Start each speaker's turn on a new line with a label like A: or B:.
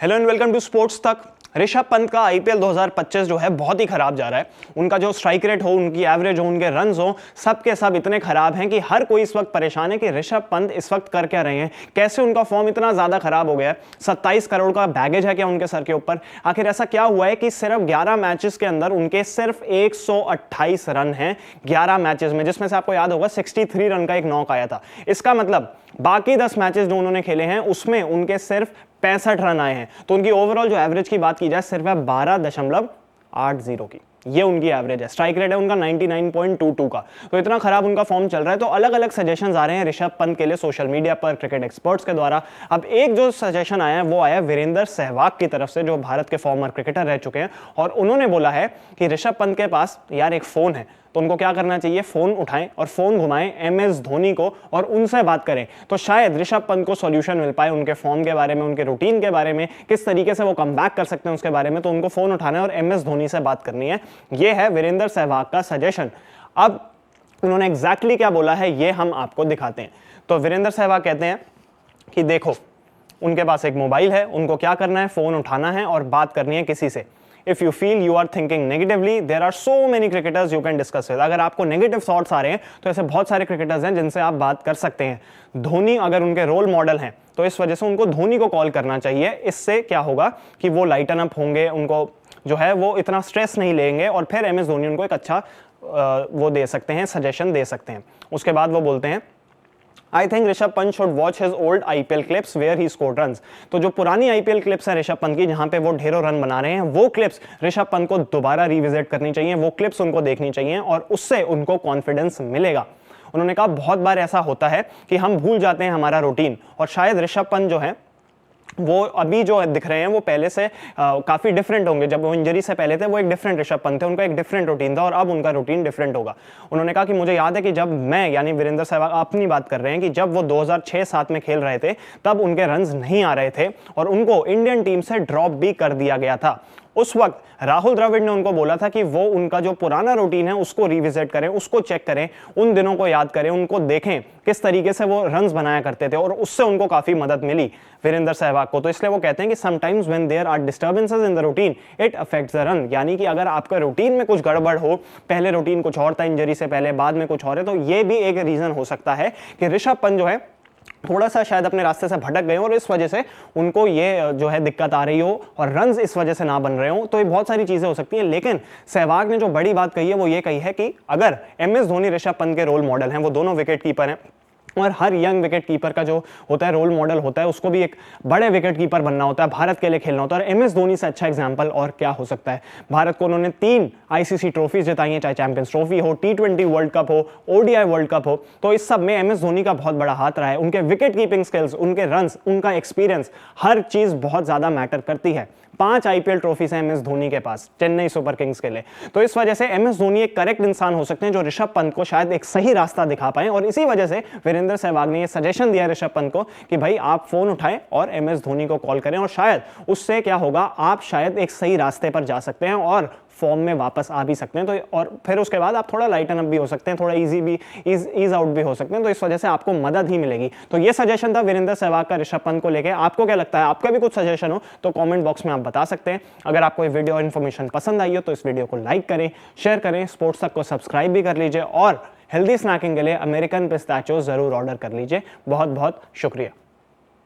A: Hello and welcome to Sports Tak. Rishabh Pant का IPL 2025 जो है बहुत ही खराब जा रहा है। उनका जो स्ट्राइक रेट हो, उनकी एवरेज हो, उनके रन्स हो, सब के सब इतने खराब हैं कि हर कोई इस वक्त परेशान है कि ऋषभ पंत इस वक्त कर क्या रहे हैं, कैसे उनका फॉर्म इतना ज्यादा खराब हो गया है। 27 करोड़ का बैगेज है क्या उनके सर के ऊपर? आखिर ऐसा क्या हुआ है कि सिर्फ 11 मैचेस के अंदर उनके सिर्फ 128 रन हैं 11 मैचेस में, जिसमें से आपको याद होगा 63 रन का एक नॉक आया था। इसका मतलब बाकी 10 मैचेस जो उन्होंने खेले हैं उसमें उनके सिर्फ 65 रन आए हैं। तो उनकी ओवरऑल जो एवरेज की बात की जाए सिर्फ 12.80 की, ये उनकी एवरेज है। स्ट्राइक रेट है उनका 99.22 का। तो इतना खराब उनका फॉर्म चल रहा है। तो अलग अलग सजेशंस आ रहे हैं ऋषभ पंत के लिए सोशल मीडिया पर, क्रिकेट एक्सपर्ट्स के द्वारा। अब एक जो सजेशन आया है वो आया वीरेंद्र सहवाग की तरफ से, जो भारत के फॉर्मर क्रिकेटर रह चुके हैं, और उन्होंने बोला है कि ऋषभ पंत के पास यार एक फोन है, तो उनको क्या करना चाहिए, फोन उठाएं और फोन घुमाएं एमएस धोनी को और उनसे बात करें। तो शायद ऋषभ पंत को सॉल्यूशन मिल पाए उनके फॉर्म के बारे में, उनके रूटीन के बारे में, किस तरीके से वो कमबैक कर सकते हैं उसके बारे में। तो उनको फोन उठाना है और एमएस धोनी से बात करनी है। ये है वीरेंद्र सहवाग का सजेशन। अब उन्होंने एग्जैक्टली क्या बोला है ये हम आपको दिखाते हैं। तो वीरेंद्र सहवाग कहते हैं कि देखो, उनके पास एक मोबाइल है, उनको क्या करना है, फोन उठाना है और बात करनी है किसी से। If you feel you are thinking negatively, there are so many cricketers you can discuss with. अगर आपको नेगेटिव थॉट्स आ रहे हैं तो ऐसे बहुत सारे क्रिकेटर्स हैं जिनसे आप बात कर सकते हैं। धोनी अगर उनके रोल मॉडल हैं तो इस वजह से उनको धोनी को कॉल करना चाहिए। इससे क्या होगा कि वो लाइटन अप होंगे, उनको जो है वो इतना स्ट्रेस नहीं लेंगे और फिर एमएस धोनी उनको एक अच्छा वो दे सकते हैं, सजेशन दे सकते हैं। उसके बाद वो बोलते हैं, I think Rishabh Pant should watch his old IPL clips where he scored runs। तो जो पुरानी IPL क्लिप्स है ऋषभ पंत की, जहां पे वो ढेरों रन बना रहे हैं, वो क्लिप्स ऋषभ पंत को दोबारा रिविजिट करनी चाहिए, वो क्लिप्स उनको देखनी चाहिए और उससे उनको कॉन्फिडेंस मिलेगा। उन्होंने कहा बहुत बार ऐसा होता है कि हम भूल जाते हैं हमारा रूटीन, और शायद ऋषभ पंत जो है वो अभी जो दिख रहे हैं वो पहले से काफ़ी डिफरेंट होंगे। जब वो इंजरी से पहले थे वो एक डिफरेंट ऋषभ पंत थे, उनका एक डिफरेंट रूटीन था और अब उनका रूटीन डिफरेंट होगा। उन्होंने कहा कि मुझे याद है कि जब मैं, यानी वीरेंद्र सहवाग अपनी बात कर रहे हैं, कि जब वो 2006-07 में खेल रहे थे तब उनके रन्स नहीं आ रहे थे और उनको इंडियन टीम से ड्रॉप भी कर दिया गया था। उस वक्त राहुल द्रविड़ ने उनको बोला था कि वो उनका जो पुराना रूटीन है उसको रिविजिट करें, उसको चेक करें, उन दिनों को याद करें, उनको देखें किस तरीके से वो रन्स बनाया करते थे, और उससे उनको काफी मदद मिली वीरेंद्र सहवाग को। तो इसलिए वो कहते हैं कि sometimes when there are disturbances in the routine it affects the run. यानी कि अगर आपका रूटीन में कुछ गड़बड़ हो, पहले रूटीन कुछ और था इंजरी से पहले, बाद में कुछ और है, तो ये भी एक रीजन हो सकता है कि ऋषभ पंत जो है थोड़ा सा शायद अपने रास्ते से भटक गए और इस वजह से उनको ये जो है दिक्कत आ रही हो और रन्स इस वजह से ना बन रहे हो। तो ये बहुत सारी चीजें हो सकती हैं। लेकिन सहवाग ने जो बड़ी बात कही है वो ये कही है कि अगर एमएस धोनी ऋषभ पंत के रोल मॉडल हैं, वो दोनों विकेट कीपर हैं, और हर यंग विकेट कीपर का जो होता है रोल मॉडल होता है, उसको भी एक बड़े विकेट कीपर बनना होता है, भारत के लिए खेलना होता है। और एमएस धोनी से अच्छा एग्जांपल और क्या हो सकता है। भारत को उन्होंने 3 आईसीसी ट्रॉफीज जिताई हैं, चाहे चैंपियंस ट्रॉफी हो, T20 वर्ल्ड कप हो, ओडीआई वर्ल्ड कप हो, तो इस सब में एमएस धोनी का बहुत बड़ा हाथ रहा है। उनके विकेट कीपिंग स्किल्स, उनके रन्स, उनका एक्सपीरियंस, हर चीज बहुत ज्यादा मैटर करती है। 5 आईपीएल ट्रॉफीज हैं एमएस धोनी के पास चेन्नई सुपर किंग्स के लिए। तो इस वजह से एमएस धोनी एक करेक्ट इंसान हो सकते हैं जो ऋषभ पंत को शायद एक सही रास्ता दिखा पाए, और इसी वजह से वीरेंद्र सहवाग ने यह सजेशन दिया ऋषभ पंत को कि भाई आप फोन उठाएं और एमएस धोनी को कॉल करें, और शायद उससे क्या होगा, आप शायद एक सही रास्ते पर जा सकते हैं और फॉर्म में वापस आ भी सकते हैं। तो और फिर उसके बाद आप थोड़ा लाइटन अप भी हो सकते हैं, थोड़ा ईज आउट भी हो सकते हैं। तो इस वजह से आपको मदद ही मिलेगी। तो ये सजेशन था वीरेंद्र सहवाग का ऋषभ पंत को लेके। आपको क्या लगता है, आपका भी कुछ सजेशन हो तो कमेंट बॉक्स में आप बता सकते हैं। अगर आपको ये वीडियो और इन्फॉर्मेशन पसंद आई हो तो इस वीडियो को लाइक करें, शेयर करें, स्पोर्ट्स तक को सब्सक्राइब भी कर लीजिए, और हेल्दी स्नैकिंग के लिए अमेरिकन पिस्ताचियोज जरूर ऑर्डर कर लीजिए। बहुत बहुत शुक्रिया।